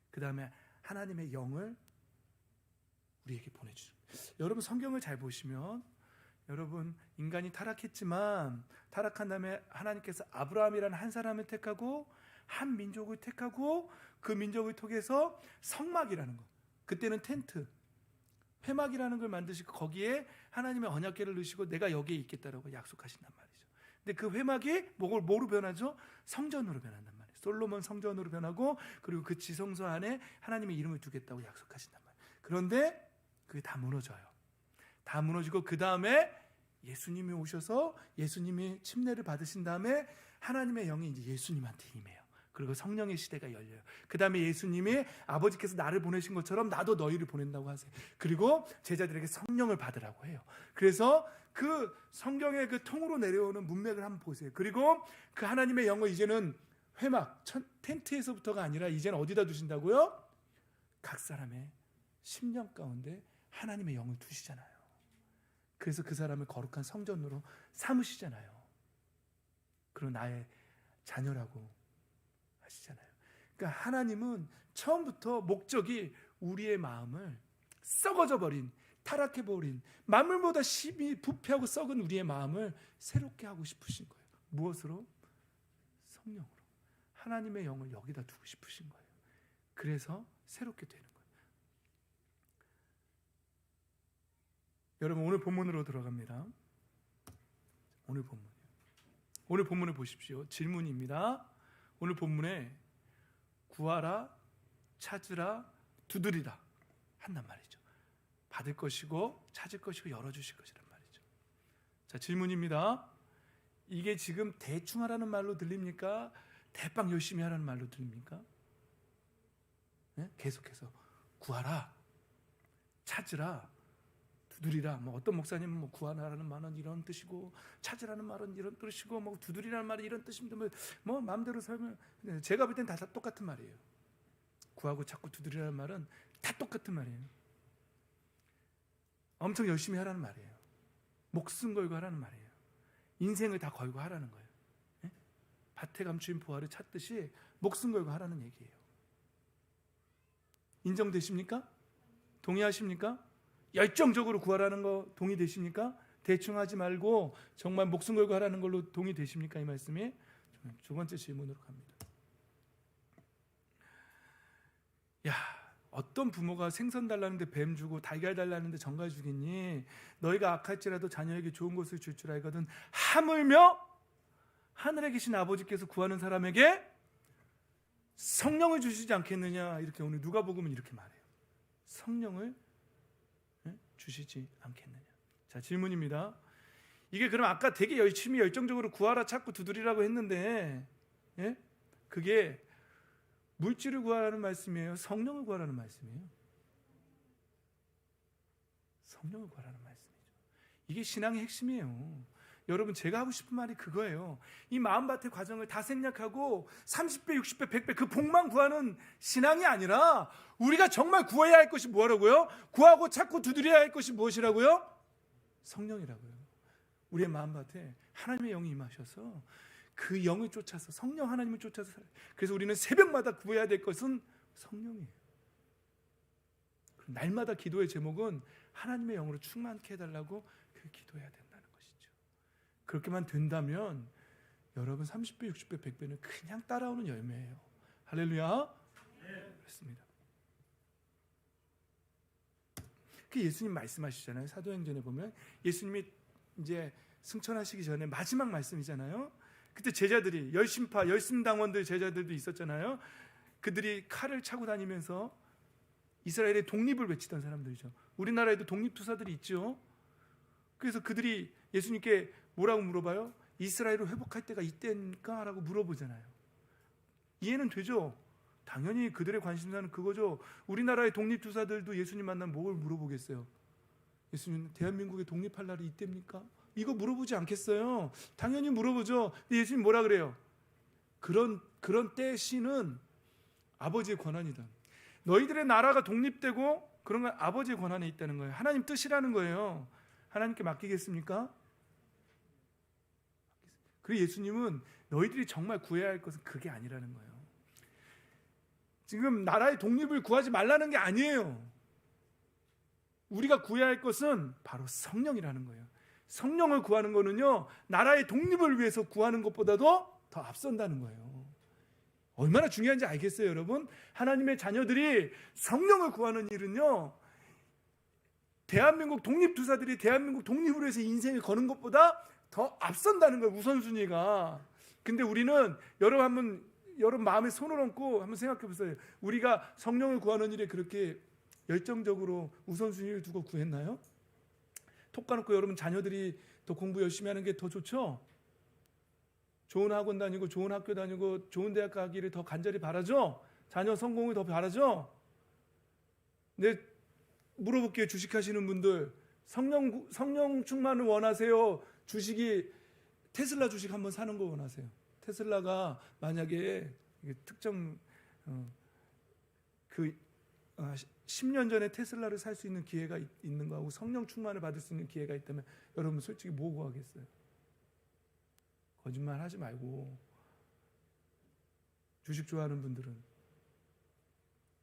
그 다음에 하나님의 영을 우리에게 보내주죠. 여러분 성경을 잘 보시면 여러분 인간이 타락했지만 타락한 다음에 하나님께서 아브라함이라는 한 사람을 택하고 한 민족을 택하고 그 민족을 통해서 성막이라는 것, 그때는 텐트, 회막이라는 걸 만드시고 거기에 하나님의 언약궤를 넣으시고 내가 여기에 있겠다라고 약속하신단 말이죠. 근데 그 회막이 뭐로 변하죠? 성전으로 변한단 말이에요. 솔로몬 성전으로 변하고 그리고 그 지성소 안에 하나님의 이름을 두겠다고 약속하신단 말이에요. 그런데 그게 다 무너져요. 다 무너지고 그 다음에 예수님이 오셔서 예수님이 침례를 받으신 다음에 하나님의 영이 이제 예수님한테 임해요. 그리고 성령의 시대가 열려요. 그 다음에 예수님이 아버지께서 나를 보내신 것처럼 나도 너희를 보낸다고 하세요. 그리고 제자들에게 성령을 받으라고 해요. 그래서 그 성경의 그 통으로 내려오는 문맥을 한번 보세요. 그리고 그 하나님의 영을 이제는 회막, 텐트에서부터가 아니라 이제는 어디다 두신다고요? 각 사람의 심령 가운데 하나님의 영을 두시잖아요. 그래서 그 사람을 거룩한 성전으로 삼으시잖아요. 그리고 나의 자녀라고 하시잖아요. 그러니까 하나님은 처음부터 목적이 우리의 마음을 썩어져 버린, 타락해 버린, 만물보다 심히 부패하고 썩은 우리의 마음을 새롭게 하고 싶으신 거예요. 무엇으로? 성령으로. 하나님의 영을 여기다 두고 싶으신 거예요. 그래서 새롭게 되는 거예요. 여러분, 오늘 본문으로 들어갑니다. 오늘 본문을 보십시오. 질문입니다. 오늘 본문에 구하라, 찾으라, 두드리라 한단 말이죠. 받을 것이고 찾을 것이고 열어주실 것이란 말이죠. 자, 질문입니다. 이게 지금 대충 하라는 말로 들립니까? 대빵 열심히 하라는 말로 들립니까? 네? 계속해서 구하라, 찾으라, 두드리라. 뭐 어떤 목사님은 뭐 구하라는 말은 이런 뜻이고 찾으라는 말은 이런 뜻이고 뭐 두드리라는 말이 이런 뜻입니다. 뭐 마음대로 살면 제가 볼 땐 다 똑같은 말이에요. 구하고 찾고 두드리라는 말은 다 똑같은 말이에요. 엄청 열심히 하라는 말이에요. 목숨 걸고 하라는 말이에요. 인생을 다 걸고 하라는 거예요. 네? 밭에 감추인 보화를 찾듯이 목숨 걸고 하라는 얘기예요. 인정되십니까? 동의하십니까? 열정적으로 구하라는 거 동의되십니까? 대충 하지 말고 정말 목숨 걸고 하라는 걸로 동의되십니까? 이 말씀이 두 번째 질문으로 갑니다. 야, 어떤 부모가 생선 달라는데 뱀 주고 달걀 달라는데 정갈 주겠니? 너희가 악할지라도 자녀에게 좋은 것을 줄 줄 알거든. 하물며 하늘에 계신 아버지께서 구하는 사람에게 성령을 주시지 않겠느냐? 이렇게 오늘 누가복음은 이렇게 말해요. 성령을 주시지 않겠느냐. 자, 질문입니다. 이게 그럼 아까 되게 열심히 열정적으로 구하라, 찾고 두드리라고 했는데 그게 물질을 구하라는 말씀이에요? 성령을 구하라는 말씀이에요? 성령을 구하라는 말씀이죠. 이게 신앙의 핵심이에요. 여러분, 제가 하고 싶은 말이 그거예요. 이 마음밭의 과정을 다 생략하고 30배, 60배, 100배 그 복만 구하는 신앙이 아니라 우리가 정말 구해야 할 것이 뭐라고요? 구하고 찾고 두드려야 할 것이 무엇이라고요? 성령이라고요. 우리의 마음밭에 하나님의 영이 임하셔서 그 영을 쫓아서, 성령 하나님을 쫓아서 살아요. 그래서 우리는 새벽마다 구해야 될 것은 성령이에요. 날마다 기도의 제목은 하나님의 영으로 충만케 해달라고 그 기도해야 된다는 것이죠. 그렇게만 된다면 여러분 30배, 60배, 100배는 그냥 따라오는 열매예요. 할렐루야. 그렇습니다. 그 예수님 말씀하시잖아요. 사도행전에 보면 예수님이 이제 승천하시기 전에 마지막 말씀이잖아요. 그때 제자들이 열심파, 열심당원들 제자들도 있었잖아요. 그들이 칼을 차고 다니면서 이스라엘의 독립을 외치던 사람들이죠. 우리나라에도 독립투사들이 있죠. 그래서 그들이 예수님께 뭐라고 물어봐요? 이스라엘을 회복할 때가 이때입니까? 라고 물어보잖아요. 이해는 되죠? 당연히 그들의 관심사는 그거죠. 우리나라의 독립투사들도 예수님 만나면 뭘 물어보겠어요? 예수님, 대한민국의 독립할 날이 이때입니까? 이거 물어보지 않겠어요? 당연히 물어보죠. 근데 예수님 뭐라 그래요? 그런 때의 시는 아버지의 권한이다. 너희들의 나라가 독립되고 그런 건 아버지의 권한에 있다는 거예요. 하나님 뜻이라는 거예요. 하나님께 맡기겠습니까? 그리고 예수님은 너희들이 정말 구해야 할 것은 그게 아니라는 거예요. 지금 나라의 독립을 구하지 말라는 게 아니에요. 우리가 구해야 할 것은 바로 성령이라는 거예요. 성령을 구하는 거는요, 나라의 독립을 위해서 구하는 것보다도 더 앞선다는 거예요. 얼마나 중요한지 알겠어요, 여러분? 하나님의 자녀들이 성령을 구하는 일은요, 대한민국 독립투사들이 대한민국 독립을 위해서 인생을 거는 것보다 더 앞선다는 거예요, 우선순위가. 근데 우리는 여러분 한번 여러분 마음에 손을 얹고 한번 생각해 보세요. 우리가 성령을 구하는 일에 그렇게 열정적으로 우선순위를 두고 구했나요? 톡 까놓고 여러분 자녀들이 더 공부 열심히 하는 게 더 좋죠? 좋은 학원 다니고 좋은 학교 다니고 좋은 대학 가기를 더 간절히 바라죠? 자녀 성공을 더 바라죠? 근데 물어볼게요. 주식하시는 분들, 성령 충만을 원하세요? 주식이 테슬라 주식 한번 사는 거 원하세요? 테슬라가 만약에 특정 10년 전에 테슬라를 살 수 있는 기회가 있는 거하고 성령 충만을 받을 수 있는 기회가 있다면 여러분 솔직히 뭐 구하겠어요? 거짓말 하지 말고, 주식 좋아하는 분들은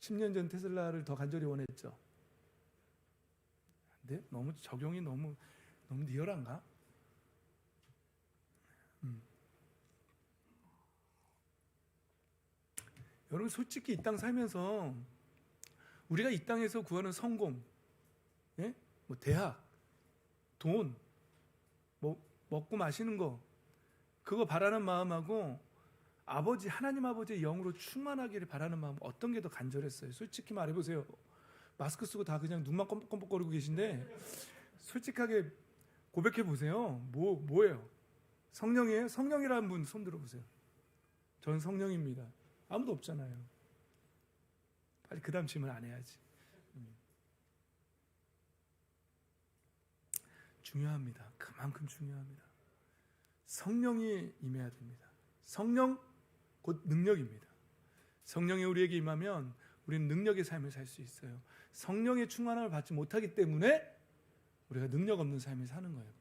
10년 전 테슬라를 더 간절히 원했죠. 근데 너무 적용이 너무 리얼한가? 여러분 솔직히 이 땅 살면서 우리가 이 땅에서 구하는 성공, 예? 뭐 대학, 돈, 뭐 먹고 마시는 거, 그거 바라는 마음하고 하나님 아버지의 영으로 충만하기를 바라는 마음, 어떤 게 더 간절했어요? 솔직히 말해보세요. 마스크 쓰고 다 그냥 눈만 껌뻑껌뻑거리고 계신데 솔직하게 고백해 보세요. 뭐예요? 성령이에요? 성령이라는 분 손 들어보세요. 전 성령입니다. 아무도 없잖아요. 빨리 그 다음 질문 안 해야지. 중요합니다. 그만큼 중요합니다. 성령이 임해야 됩니다. 성령 곧 능력입니다. 성령이 우리에게 임하면 우리는 능력의 삶을 살 수 있어요. 성령의 충만함을 받지 못하기 때문에 우리가 능력 없는 삶을 사는 거예요.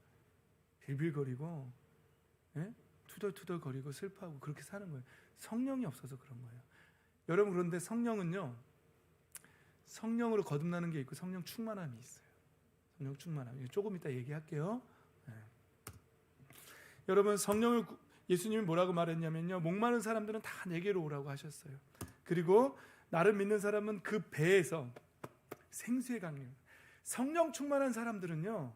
빌빌거리고, 예? 투덜투덜거리고 슬퍼하고 그렇게 사는 거예요. 성령이 없어서 그런 거예요. 여러분, 그런데 성령은요, 성령으로 거듭나는 게 있고 성령 충만함이 있어요. 성령 충만함. 조금 이따 얘기할게요. 네. 여러분, 예수님이 뭐라고 말했냐면요, 목마른 사람들은 다 내게로 오라고 하셨어요. 그리고 나를 믿는 사람은 그 배에서 생수의 강이, 성령 충만한 사람들은요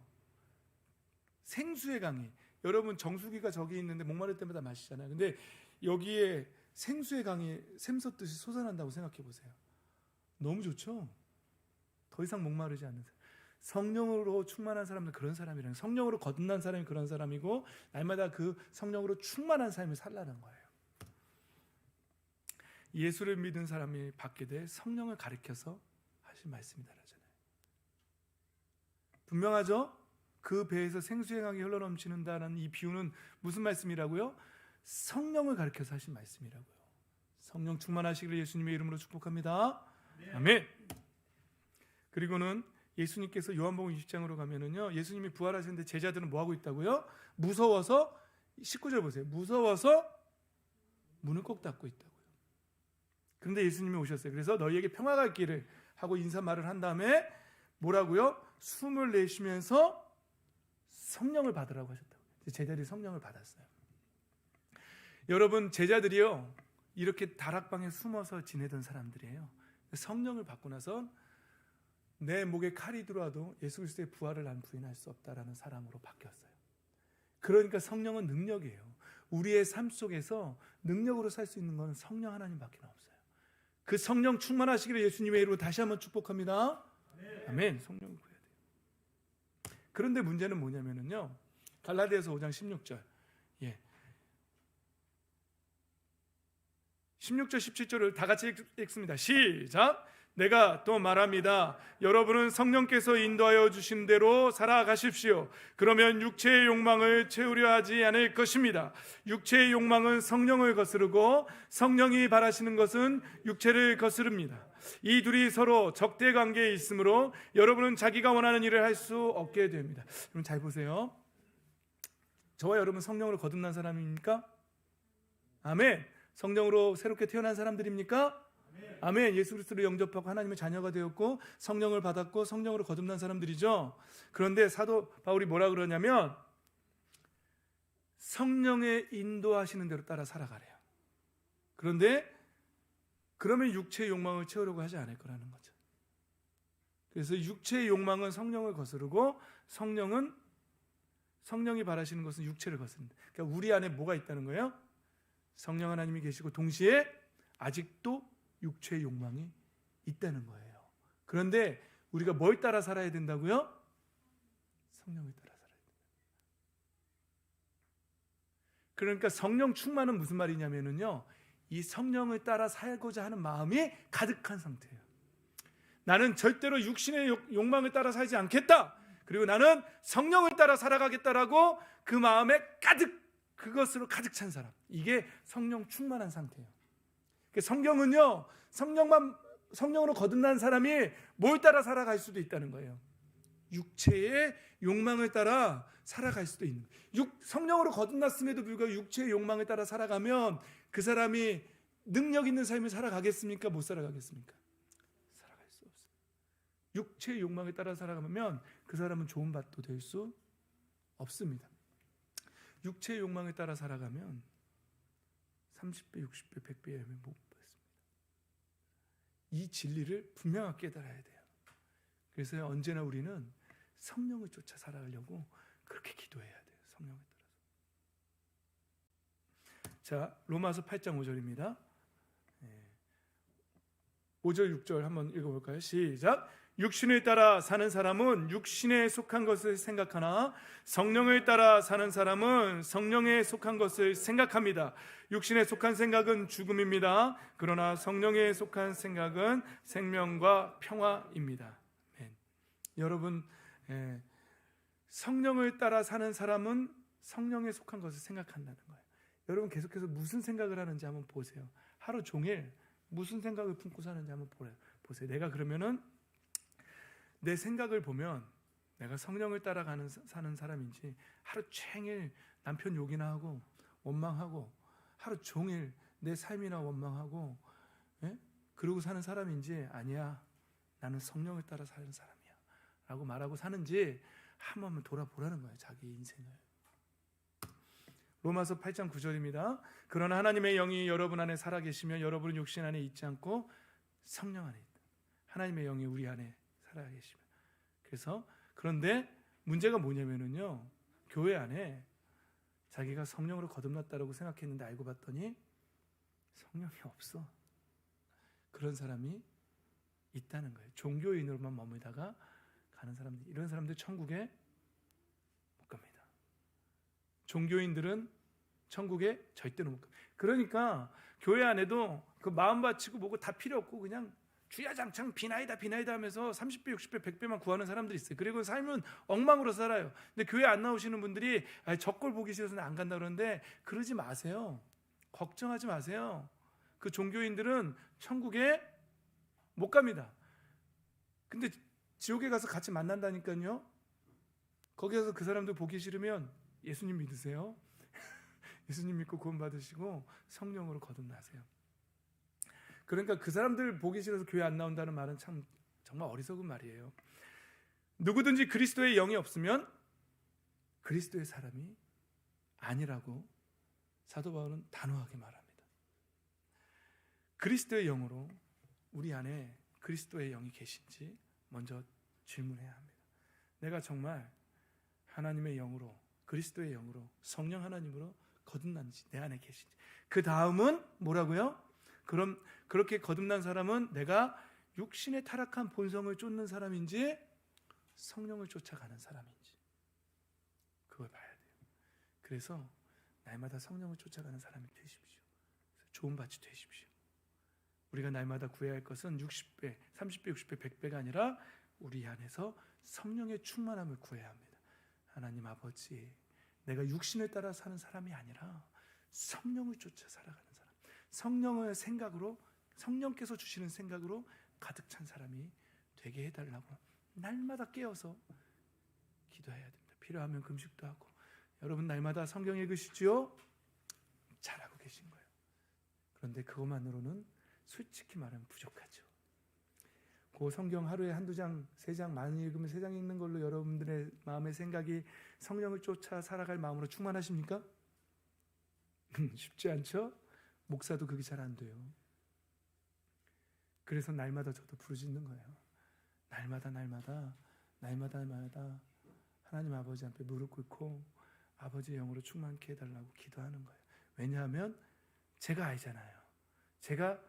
생수의 강이, 여러분 정수기가 저기 있는데 목마를 때마다 마시잖아요. 근데 여기에 생수의 강이 샘솟듯이 솟아난다고 생각해 보세요. 너무 좋죠? 더 이상 목마르지 않는 사람. 성령으로 충만한 사람은 그런 사람이라는, 성령으로 거듭난 사람이 그런 사람이고, 날마다 그 성령으로 충만한 삶을 살라는 거예요. 예수를 믿은 사람이 받게 돼 성령을 가리켜서 하신 말씀이다라잖아요. 분명하죠? 그 배에서 생수의 강이 흘러넘치는다는 이 비유는 무슨 말씀이라고요? 성령을 가리켜서 하신 말씀이라고요. 성령 충만하시기를 예수님의 이름으로 축복합니다. 아멘. 그리고는 예수님께서 요한복음 20장으로 가면은요, 예수님이 부활하셨는데 제자들은 뭐 하고 있다고요? 무서워서, 19절 보세요. 무서워서 문을 꼭 닫고 있다고요. 그런데 예수님이 오셨어요. 그래서 너희에게 평화가 있기를 하고 인사말을 한 다음에 뭐라고요? 숨을 내쉬면서 성령을 받으라고 하셨다고요. 제자들이 성령을 받았어요. 여러분, 제자들이요 이렇게 다락방에 숨어서 지내던 사람들이에요. 성령을 받고 나서 내 목에 칼이 들어와도 예수 그리스도의 부활을 난 부인할 수 없다라는 사람으로 바뀌었어요. 그러니까 성령은 능력이에요. 우리의 삶 속에서 능력으로 살 수 있는 것은 성령 하나님밖에 없어요. 그 성령 충만하시기를 예수님의 이름으로 다시 한번 축복합니다. 아멘. 성령을 구해야 돼요. 그런데 문제는 뭐냐면요, 갈라디아서 5장 16절, 16절 17절을 다 같이 읽습니다. 시작. 내가 또 말합니다. 여러분은 성령께서 인도하여 주신 대로 살아가십시오. 그러면 육체의 욕망을 채우려 하지 않을 것입니다. 육체의 욕망은 성령을 거스르고 성령이 바라시는 것은 육체를 거스릅니다. 이 둘이 서로 적대 관계에 있으므로 여러분은 자기가 원하는 일을 할 수 없게 됩니다. 여러분 잘 보세요. 저와 여러분 성령으로 거듭난 사람입니까? 아멘. 성령으로 새롭게 태어난 사람들입니까? 아멘. 예수 그리스도를 영접하고 하나님의 자녀가 되었고 성령을 받았고 성령으로 거듭난 사람들이죠. 그런데 사도 바울이 뭐라 그러냐면 성령의 인도하시는 대로 따라 살아가래요. 그런데 그러면 육체의 욕망을 채우려고 하지 않을 거라는 거죠. 그래서 육체의 욕망은 성령을 거스르고 성령이 바라시는 것은 육체를 거스른다. 그러니까 우리 안에 뭐가 있다는 거예요? 성령 하나님이 계시고 동시에 아직도 육체의 욕망이 있다는 거예요. 그런데 우리가 뭘 따라 살아야 된다고요? 성령을 따라 살아야 된다. 그러니까 성령 충만은 무슨 말이냐면요, 이 성령을 따라 살고자 하는 마음이 가득한 상태예요. 나는 절대로 육신의 욕망을 따라 살지 않겠다. 그리고 나는 성령을 따라 살아가겠다라고 그 마음에 그것으로 가득 찬 사람. 이게 성령 충만한 상태예요. 성경은요, 성령으로 거듭난 사람이 뭘 따라 살아갈 수도 있다는 거예요. 육체의 욕망을 따라 살아갈 수도 있는 거예요. 성령으로 거듭났음에도 불구하고 육체의 욕망을 따라 살아가면 그 사람이 능력 있는 삶을 살아가겠습니까? 못 살아가겠습니까? 살아갈 수 없어요. 육체의 욕망을 따라 살아가면 그 사람은 좋은 밭도 될 수 없습니다. 육체의 욕망을 따라 살아가면 30배, 60배, 100배의 열매 못 받습니다. 이 진리를 분명하게 깨달아야 돼요. 그래서 언제나 우리는 성령을 쫓아 살아가려고 그렇게 기도해야 돼요. 성령을 따라서. 자, 로마서 8장 5절입니다. 5절 6절 한번 읽어볼까요? 시작. 육신을 따라 사는 사람은 육신에 속한 것을 생각하나 성령을 따라 사는 사람은 성령에 속한 것을 생각합니다. 육신에 속한 생각은 죽음입니다. 그러나 성령에 속한 생각은 생명과 평화입니다. 여러분, 성령을 따라 사는 사람은 성령에 속한 것을 생각한다는 거예요. 여러분 계속해서 무슨 생각을 하는지 한번 보세요. 하루 종일 무슨 생각을 품고 사는지 한번 보세요. 내가 그러면은 내 생각을 보면 내가 성령을 따라가는 사는 사람인지 하루 종일 남편 욕이나 하고 원망하고 하루 종일 내 삶이나 원망하고 그러고 사는 사람인지 아니야, 나는 성령을 따라 사는 사람이야 라고 말하고 사는지 한 번만 돌아보라는 거예요. 자기 인생을. 로마서 8장 9절입니다. 그러나 하나님의 영이 여러분 안에 살아계시면 여러분은 육신 안에 있지 않고 성령 안에 있다. 하나님의 영이 우리 안에 살아계시면. 그래서 그런데 문제가 뭐냐면은요, 교회 안에 자기가 성령으로 거듭났다고 생각했는데 알고 봤더니 성령이 없어. 그런 사람이 있다는 거예요. 종교인으로만 머물다가 가는 사람들, 이런 사람들 천국에 못 갑니다. 종교인들은 천국에 절대로 못 갑니다. 그러니까 교회 안에도 그 마음 바치고 뭐고 다 필요 없고 그냥 주야장창 비나이다 하면서 30배, 60배, 100배만 구하는 사람들이 있어요. 그리고 삶은 엉망으로 살아요. 근데 교회 안 나오시는 분들이 저꼴 보기 싫어서 안 간다 그러는데 그러지 마세요. 걱정하지 마세요. 그 종교인들은 천국에 못 갑니다. 근데 지옥에 가서 같이 만난다니까요. 거기 가서 그 사람들 보기 싫으면 예수님 믿으세요. 예수님 믿고 구원 받으시고 성령으로 거듭나세요. 그러니까 그 사람들 보기 싫어서 교회 안 나온다는 말은 참 정말 어리석은 말이에요. 누구든지 그리스도의 영이 없으면 그리스도의 사람이 아니라고 사도 바울은 단호하게 말합니다. 그리스도의 영으로 우리 안에 그리스도의 영이 계신지 먼저 질문해야 합니다. 내가 정말 하나님의 영으로, 그리스도의 영으로, 성령 하나님으로 거듭난지, 내 안에 계신지. 그 다음은 뭐라고요? 그럼 그렇게 거듭난 사람은 내가 육신의 타락한 본성을 쫓는 사람인지 성령을 쫓아가는 사람인지 그걸 봐야 돼요. 그래서 날마다 성령을 쫓아가는 사람이 되십시오. 좋은 밭이 되십시오. 우리가 날마다 구해야 할 것은 60배, 30배, 60배, 100배가 아니라 우리 안에서 성령의 충만함을 구해야 합니다. 하나님 아버지, 내가 육신을 따라 사는 사람이 아니라 성령을 쫓아 살아가는 사람, 성령의 생각으로, 성령께서 주시는 생각으로 가득 찬 사람이 되게 해달라고 날마다 깨어서 기도해야 됩니다. 필요하면 금식도 하고. 여러분 날마다 성경 읽으시지요? 잘하고 계신 거예요. 그런데 그것만으로는 솔직히 말하면 부족하죠. 그 성경 하루에 한두 장, 세 장 많이 읽으면 세 장 읽는 걸로 여러분들의 마음의 생각이 성령을 쫓아 살아갈 마음으로 충만하십니까? 쉽지 않죠? 목사도 그게 잘 안 돼요. 그래서 날마다 저도 부르짖는 거예요. 날마다 하나님 아버지 앞에 무릎 꿇고 아버지의 영으로 충만케 해달라고 기도하는 거예요. 왜냐하면 제가 알잖아요. 제가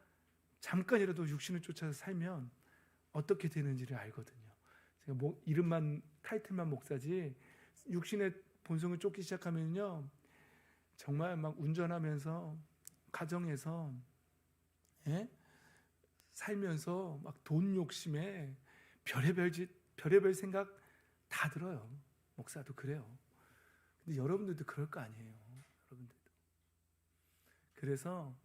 잠깐이라도 육신을 쫓아서 살면 어떻게 되는지를 알거든요. 제가 이름만 타이틀만 목사지 육신의 본성을 쫓기 시작하면요, 정말 막 운전하면서 가정에서 살면서 막 돈 욕심에 별의별 생각 다 들어요. 목사도 그래요. 근데 여러분들도 그럴 거 아니에요. 여러분들도. 그래서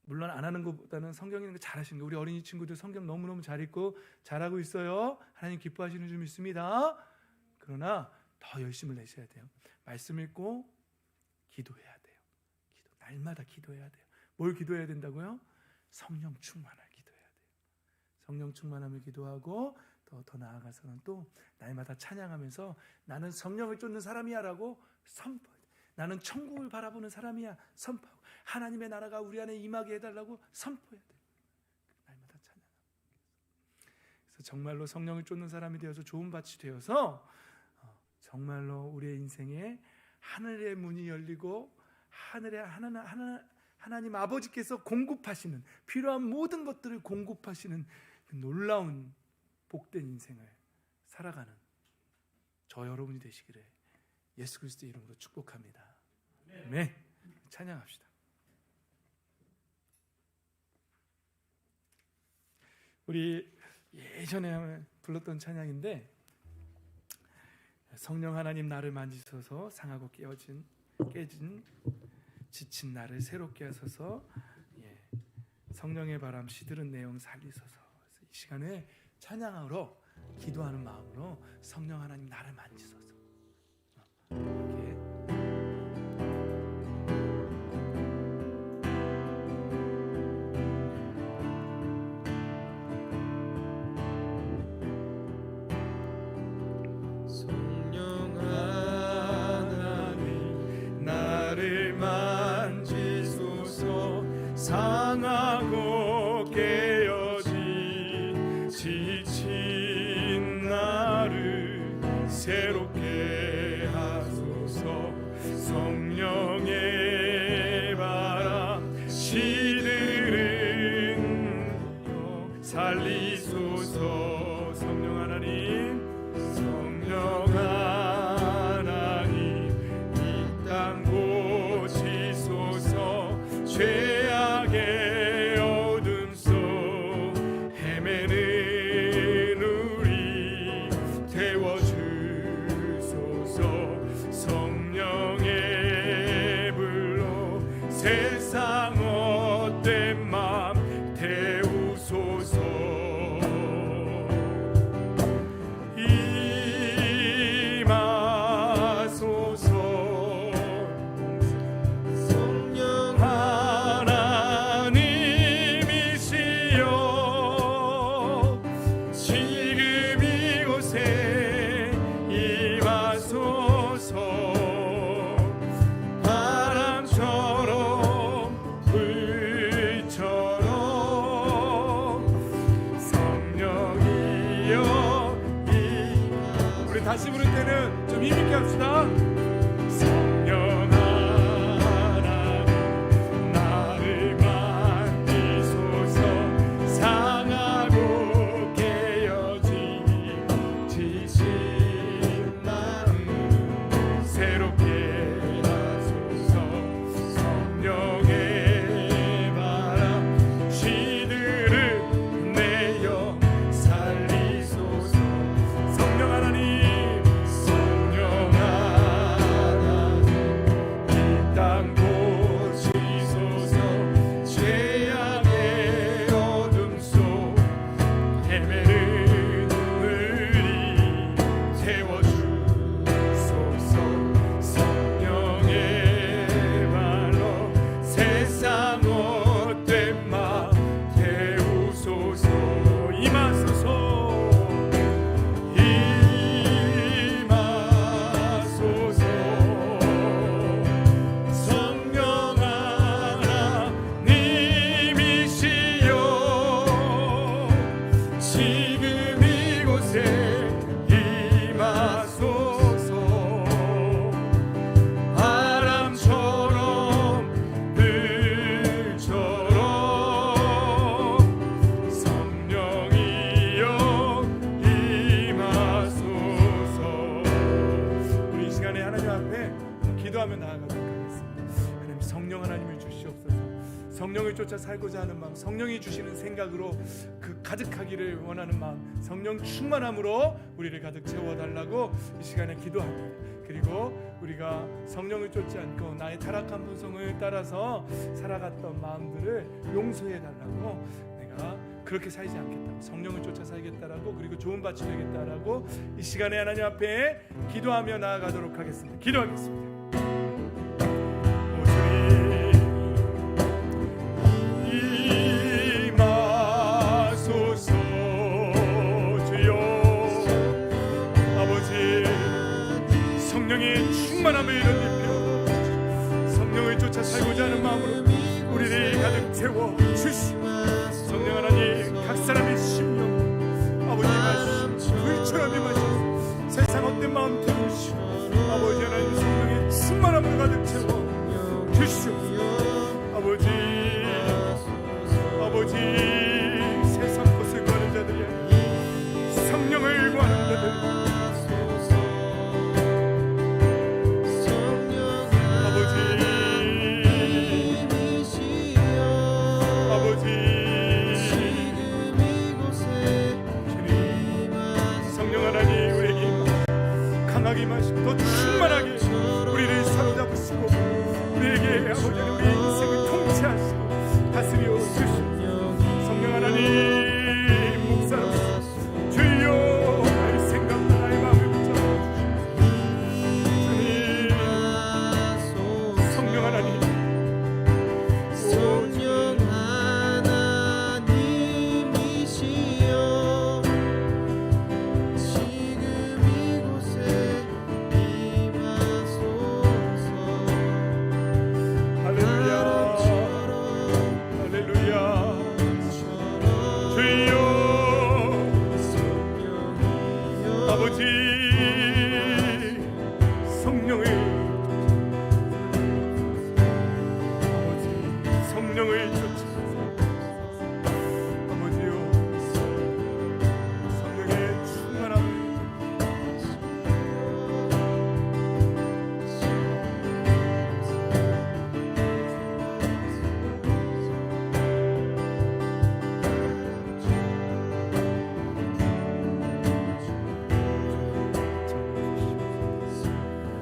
물론 안 하는 것보다는 성경 읽는 거 잘하시는 거, 우리 어린이 친구들 성경 너무너무 잘 읽고 잘하고 있어요. 하나님 기뻐하시는 줄 믿습니다. 그러나 더 열심을 내셔야 돼요. 말씀 읽고 기도해야 돼요. 날마다 기도해야 돼요. 뭘 기도해야 된다고요? 성령 충만을 기도해야 돼요. 성령 충만함을 기도하고 더 나아가서는 또 날마다 찬양하면서 나는 성령을 쫓는 사람이야 라고 선포해야 돼요. 나는 천국을 바라보는 사람이야 선포하고, 하나님의 나라가 우리 안에 임하게 해달라고 선포해야 돼요. 날마다 찬양하고. 그래서 정말로 성령을 쫓는 사람이 되어서 좋은 밭이 되어서 정말로 우리의 인생에 하늘의 문이 열리고 하나님 아버지께서 공급하시는, 필요한 모든 것들을 공급하시는 그 놀라운 복된 인생을 살아가는 저 여러분이 되시기를 예수 그리스도의 이름으로 축복합니다. 아멘. 찬양합시다. 우리 예전에 불렀던 찬양인데, 성령 하나님 나를 만지소서, 상하고 깨진 지친 나를 새롭게 하소서, 성령의 바람 시들은 내용 살리소서. 그래서 이 시간에 찬양으로 기도하는 마음으로 성령 하나님 나를 만지소서 이렇게 성령 하나님 나를 만지소서, 상하고 깨어진 지친 나를 새롭게 하소서. 성령의 바람 시들은 살리소서. 성령 하나님, 성령 하나님 이 땅 고치소서. 죄악의 어둠 속 헤매는 우리 태워주소서. 성령의 불로 세상 헛된 맘 태우소서. 다시 부를 때는 좀 힘있게 합시다. 성령 하나님 나를 만지소서, 상하고 깨어진 지친 마음 새롭게 하소서. 성령의 바람 시들은 내어 살리소서. 성령 하나님, 성령 하나님 쫓아 살고자 하는 마음, 성령이 주시는 생각으로 그 가득하기를 원하는 마음, 성령 충만함으로 우리를 가득 채워달라고 이 시간에 기도합니다. 그리고 우리가 성령을 쫓지 않고 나의 타락한 본성을 따라서 살아갔던 마음들을 용서해달라고, 내가 그렇게 살지 않겠다고, 성령을 쫓아 살겠다라고, 그리고 좋은 밭이 되겠다라고 이 시간에 하나님 앞에 기도하며 나아가도록 하겠습니다. 기도하겠습니다. 성령의 충만함을 덧입혀 성령을 쫓아 살고자 하는 마음으로 우리를 가득 채워 주시고, 성령 하나님 각 사람의 심령 아버지 말씀 불처럼 임하셔서 세상 어떤 마음 태우시고 아버지 하나님 성령의 충만함을 가득 채워 주시옵소서. 아버지 세상 것을 구하는 자들이 아니라 성령을 구하는 자들, 더 충만하게 우리를 사로잡으시고 우리에게 아버지 우리 인생을 통치하시고 다스려 주시옵소서. 성령 하나님 목사로서 주여 나의 생각과 나의 마음을 붙잡아 주시옵소서. 성령 하나님, 성령을 쫓으소서. 아버지요, 성령의 충만함을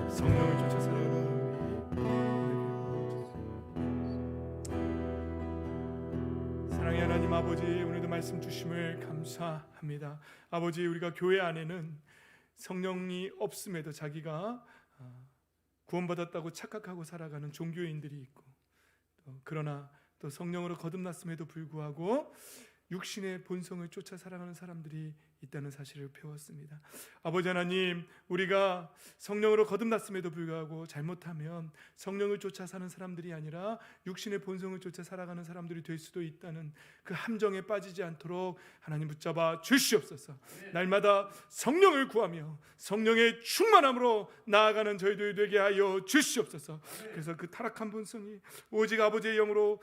성령을 쫓아 살아가는 사랑의 하나님 아버지, 오늘도 말씀 주심을 감사합니다. 아버지, 우리가 교회 안에는 성령이 없음에도 자기가 구원받았다고 착각하고 살아가는 종교인들이 있고, 그러나 또 성령으로 거듭났음에도 불구하고 육신의 본성을 쫓아 살아가는 사람들이 있다는 사실을 배웠습니다. 아버지 하나님, 우리가 성령으로 거듭났음에도 불구하고 잘못하면 성령을 쫓아 사는 사람들이 아니라 육신의 본성을 쫓아 살아가는 사람들이 될 수도 있다는 그 함정에 빠지지 않도록 하나님 붙잡아 주시옵소서. 날마다 성령을 구하며 성령의 충만함으로 나아가는 저희들 되게 하여 주시옵소서. 그래서 그 타락한 본성이 오직 아버지의 영으로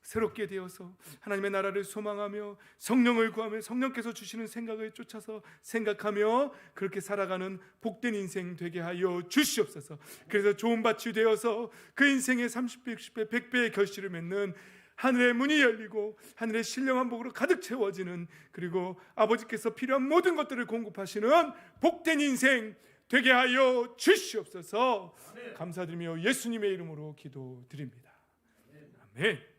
새롭게 되어서 하나님의 나라를 소망하며 성령을 구하며 성령께서 주시는 생각을 쫓아서 생각하며 그렇게 살아가는 복된 인생 되게 하여 주시옵소서. 그래서 좋은 밭이 되어서 그 인생의 30배, 60배, 100배의 결실을 맺는 하늘의 문이 열리고 하늘의 신령한 복으로 가득 채워지는, 그리고 아버지께서 필요한 모든 것들을 공급하시는 복된 인생 되게 하여 주시옵소서. 감사드리며 예수님의 이름으로 기도드립니다. 아멘.